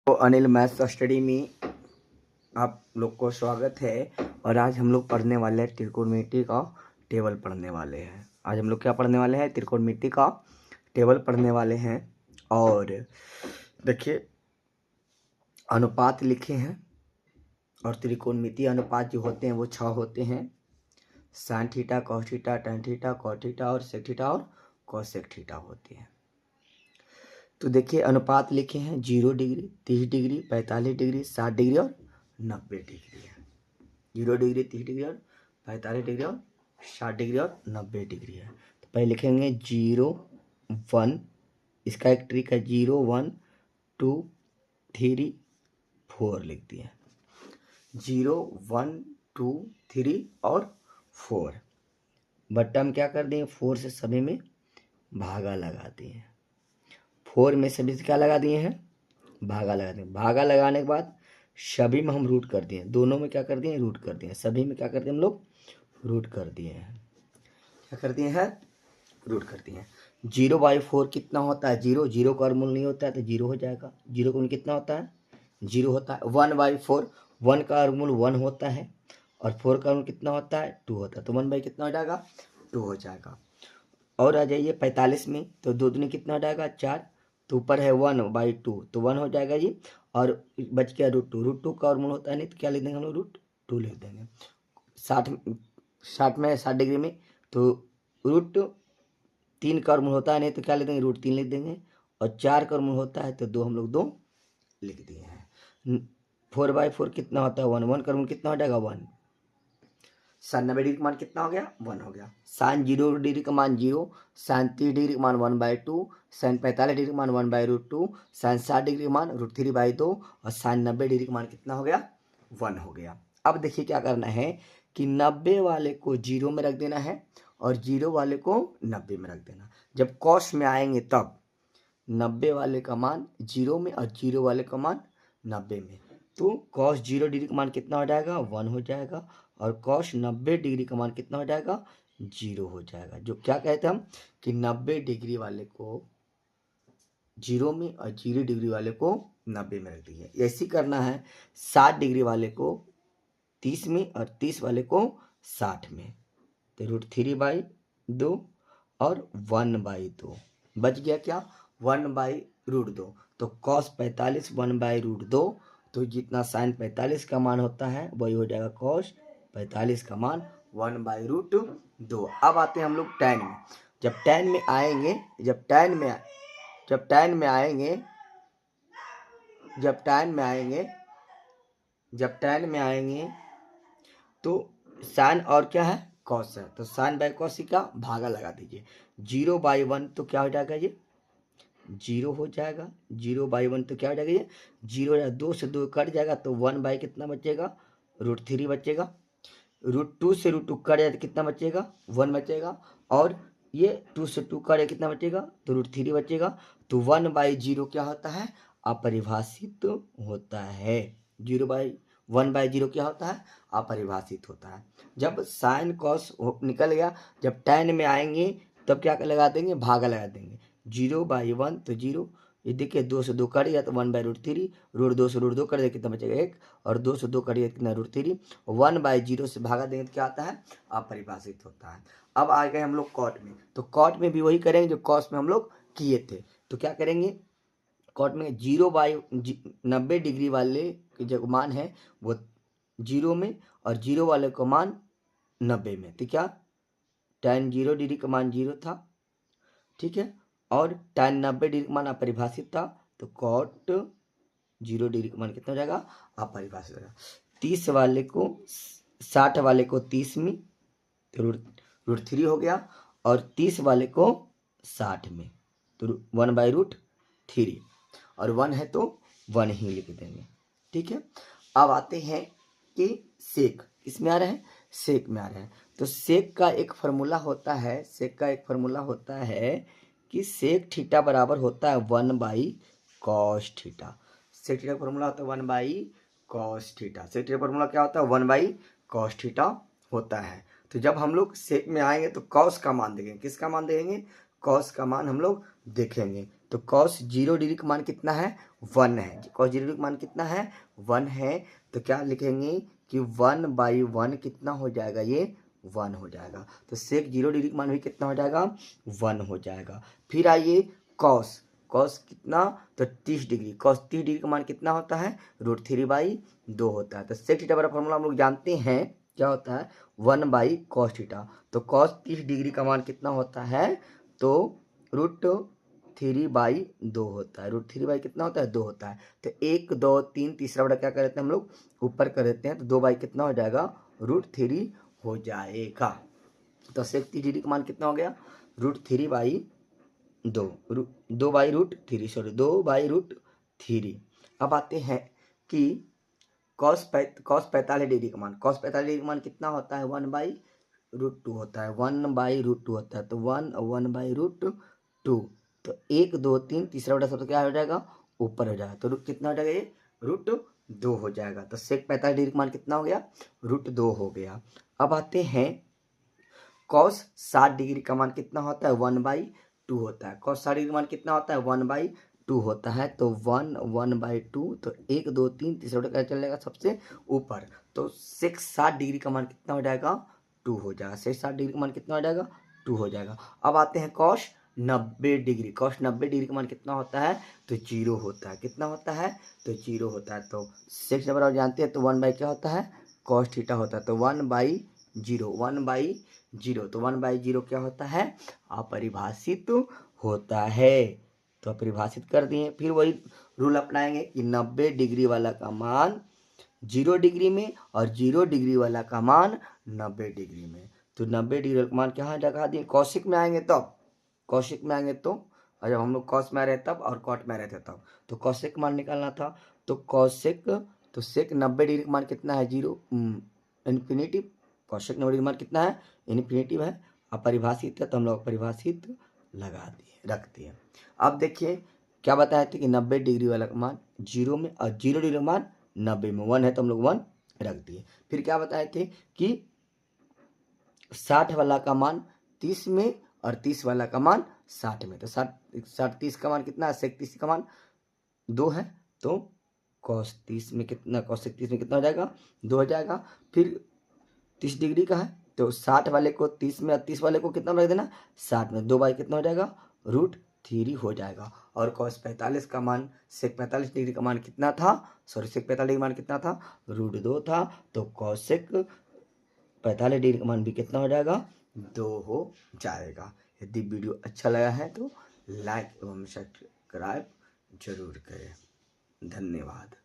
तो Anil maths study में आप लोग को स्वागत है। और आज हम लोग पढ़ने वाले हैं त्रिकोणमिति का टेबल पढ़ने वाले हैं। आज हम लोग क्या पढ़ने वाले हैं? त्रिकोणमिति का टेबल पढ़ने वाले हैं। और देखिए, अनुपात लिखे हैं और त्रिकोणमिति अनुपात जो होते हैं वो 6 होते हैं। Sine theta, cos theta, tan theta, cot theta और सेक थीटा और कोसेक थीटा होते हैं। तो देखिए, अनुपात लिखे हैं 0 डिग्री, 30 डिग्री, 45 डिग्री, 60 डिग्री और 90 डिग्री है। 0 डिग्री, 30 डिग्री और 45 डिग्री और 60 डिग्री और 90 डिग्री है। तो पहले लिखेंगे 0 1, इसका एक ट्रिक है 0 1 2 3 4 लिख दिया। 0 1 2 3 और 4, बट हम क्या कर दिए, 4 से सभी में भागा लगा दिए। 4 में सभी से क्या लगा दिए हैं? भागा लगा दिए। भागा लगाने के बाद सभी में हम रूट कर दिए। दोनों में क्या कर दिए? रूट कर दिए। सभी में क्या कर दिए हम लोग? रूट कर दिए हैं। क्या कर दिए हैं? रूट कर दिए हैं। 0/4 कितना होता है? 0। 0 का वर्गमूल नहीं होता है तो 0 हो जाएगा। 0 का वर्गमूल कितना होता है? 0 होता है। 1/4, 1 का वर्गमूल 1 होता है और 4 का वर्गमूल कितना होता है? 2 होता है। तो 1 बाई कितना हो जाएगा? 2 हो जाएगा। और आ जाइए 45 में, तो 2 दूनी कितना हो जाएगा? 4। तो ऊपर है 1/2 तो 1 हो जाएगा जी। और बच गया √2। √2 का वर्गमूल होता है नहीं तो क्या लिख देंगे हम लोग? √2 लिख देंगे। 60 में 60 डिग्री में तो √3 का वर्गमूल होता है नहीं तो क्या लिख देंगे? √3 लिख देंगे। और 4 का वर्गमूल होता है तो 2 हम लोग 2 लिख दिए हैं। 4/4 कितना होता है? 1। 1 का वर्गमूल कितना हो जाएगा? 1। साइन 90 डिग्री का मान कितना हो गया? 1 हो गया। साइन 0 डिग्री का मान 0, साइन 30 डिग्री का मान 1/2, साइन 45 डिग्री का मान 1/√2, साइन 60 डिग्री का मान √3/2 और साइन 90 डिग्री का मान कितना हो गया? 1 हो गया। अब देखिए क्या करना है कि 90 वाले को 0 में रख देना है और 0 वाले को 90 में रख देना। जब कॉस में आएंगे तब 90 वाले का मान 0 में और 0 वाले का मान 90 में, तो कॉस 0 डिग्री का मान कितना हो जाएगा? 1 हो जाएगा। और कॉस 90 डिग्री का मान कितना हो जाएगा? 0 हो जाएगा। जो क्या कहते हैं हम कि 90 डिग्री वाले को 0 में और 0 डिग्री वाले को 90 में रख दिए। ऐसे करना है 60 डिग्री वाले को 30 में और 30 वाले को 60 में। तो √3/2 और 1/2 बच गया क्या? 1/√2। तो कॉस 45 1/√2, तो जितना साइन 45 का मान होता है वही हो जाएगा कॉस 45 का मान 1/√2। अब आते हैं हम लोग टैन में। जब टैन में आएंगे जब टैन में आएंगे तो साइन और क्या है? कॉस है। तो साइन बाई कॉस का भागा लगा दीजिए। 0/1 तो क्या हो जाएगा ये? 0 हो जाएगा। 0/1 तो क्या हो जाएगा ये? 0 या 2 से 2 कट जाएगा तो 1 कितना बचेगा? √3 बचेगा। √2 से √2 कट जाए तो कितना बचेगा? 1 बचेगा। और ये 2 से 2 कट जाए कितना बचेगा? तो √3 बचेगा। तो 1/0 क्या होता है? अपरिभाषित होता है। 1/0 क्या होता है? अपरिभाषित होता है। जब साइन कॉस निकल गया, जब टैन में आएंगे तब क्या लगा देंगे? भागा लगा देंगे। 0/1 तो 0, ये देखिए 2 से 2 कट गया तो 1/√3, √2 से √2 कट गया कितना बचेगा? 1। और 2 से 2 कट गया कितना? √3। 1/0 से भागा देंगे तो क्या आता है? अपरिभाषित होता है। अब आ गए हम लोग कॉट में। तो कॉट में भी वही करेंगे जो कॉस में हम लोग किए थे। तो क्या करेंगे? कॉट में 0/90 डिग्री वाले जो मान है वो 0 में और 0 वाले का मान 90 में। तो क्या tan 0 डिग्री का मान 0 था, ठीक है। और tan 90 डिग्री का मान अपरिभाषित था। तो कॉट 0 डिग्री का मान कितना हो जाएगा? अपरिभाषित हो जाएगा। 30 वाले को 60 वाले को 30 में तो √3 हो गया। और 30 वाले को 60 में तो 1/√3। और 1 है तो 1 ही लिख देंगे, ठीक है। अब आते हैं कि सेक किसमें आ रहे हैं? सेक में आ रहे हैं। तो सेक का एक फार्मूला होता है कि सेक थीटा बराबर होता है 1/cos थीटा। सेक थीटा का फार्मूला होता है 1/cos थीटा। सेक थीटा का फार्मूला क्या होता है? 1/cos थीटा होता है। तो जब हम लोग सेक में आएंगे तो कॉस का मान देखेंगे। किसका मान देखेंगे? कॉस का मान हम लोग देखेंगे। तो कॉस 0 डिग्री का मान कितना है 1 है। कॉस 0 डिग्री का मान कितना है 1 है। तो क्या लिखेंगे कि 1/1 कितना हो जाएगा, ये 1 हो जाएगा। तो सेक 0 डिग्री का मान भी कितना हो जाएगा 1 हो जाएगा। फिर आइए कॉस, कॉस कितना, तो 30 डिग्री, कॉस 30 डिग्री का मान कितना होता है √3/2 होता है। तो सेक थीटा बराबर फॉर्मूला हम लोग जानते हैं क्या होता है 1/cos थीटा। तो कॉस 30 डिग्री का मान कितना होता है, तो √3/2 होता है। √3 कितना होता है 2 होता है। तो 1 2 3 तीसरा बड़ा क्या कर देते हैं हम लोग ऊपर कर देते हैं। तो 2 कितना हो जाएगा √3 हो जाएगा। तो सेक 30 डिग्री का मान कितना हो गया √3/2, 2/√3 सॉरी 2/√3। अब आते हैं कि कॉस 45 डिग्री का मान, कॉस 45 डिग्री का मान कितना होता है 1/√2 होता है, 1/√2 होता है। तो 1/√2, तो 1 2 3 तीसरा बटा सब तो क्या हो जाएगा ऊपर हो जाएगा। तो कितना हो जाएगा ये √2 हो जाएगा। तो सेक 45 डिग्री का मान कितना हो गया √2 हो गया। अब आते हैं कॉस 60 डिग्री का मान कितना होता है 1/2 होता है। कॉस 60 डिग्री का मान कितना होता है 1/2 होता है। तो 1/2, तो 1 2 3 तीसरा बटा क्या चलेगा सबसे ऊपर। तो सेक 60 डिग्री का मान कितना हो जाएगा 2 हो जाएगा। सेक 60 डिग्री का मान कितना हो जाएगा 2 हो जाएगा। अब आते हैं कॉस 90 डिग्री, कॉस 90 डिग्री का मान कितना होता है तो 0 होता है। कितना होता है तो 0 होता है। तो सेक से बराबर जानते हैं तो 1 क्या होता है कॉस थीटा होता है। तो 1/0, 1/0, तो 1/0 क्या होता है अपरिभाषित होता है। तो अपरिभाषित कर दिए। फिर वही रूल अपनाएंगे कि 90 डिग्री वाला का मान 0 डिग्री में और 0 डिग्री वाला का मान 90 डिग्री में। तो 90 डिग्री का मान क्या लगा दिए कौशिक में आएंगे तब, कौशिक में आएंगे तो, और जब हम लोग कॉस में आ रहे तब और कॉट में आ रहे थे तब। तो कौशिक मान निकालना था। तो कौशिक, तो सेक 90 डिग्री का मान कितना है 0 इन्फिनिटिव, कौशिक 90 डिग्री का मान कितना है इन्फिनिटिव है। अपरिभाषित है तो हम लोग अपरिभाषित लगा दिए रख दिए। अब देखिए क्या बताए थे कि 90 डिग्री वाला का मान 0 में और 0 डिग्री का मान 90 में, 1 है तो हम लोग 1 रख दिए। फिर क्या बताए थे कि 60 वाला का मान 30 में और 30 वाला का मान 60 में। तो 60 30 का मान कितना है सेक 30 का मान 2 है। तो कॉस 30 में कितना, कॉस 30 में कितना हो जाएगा 2 हो जाएगा। फिर 30 डिग्री का है तो 60 वाले को 30 में और 30 वाले को कितना रख देना 60 में, 2 कितना हो जाएगा √3 हो जाएगा। और कॉस 45 का मान सेक 45 डिग्री का मान कितना था, सॉरी सेक 45 डिग्री का मान कितना था √2 था। तो कॉसेक 45 डिग्री का मान भी कितना हो जाएगा 2 हो जाएगा। यदि वीडियो अच्छा लगा है तो लाइक एवं सब्सक्राइब जरूर करें। धन्यवाद।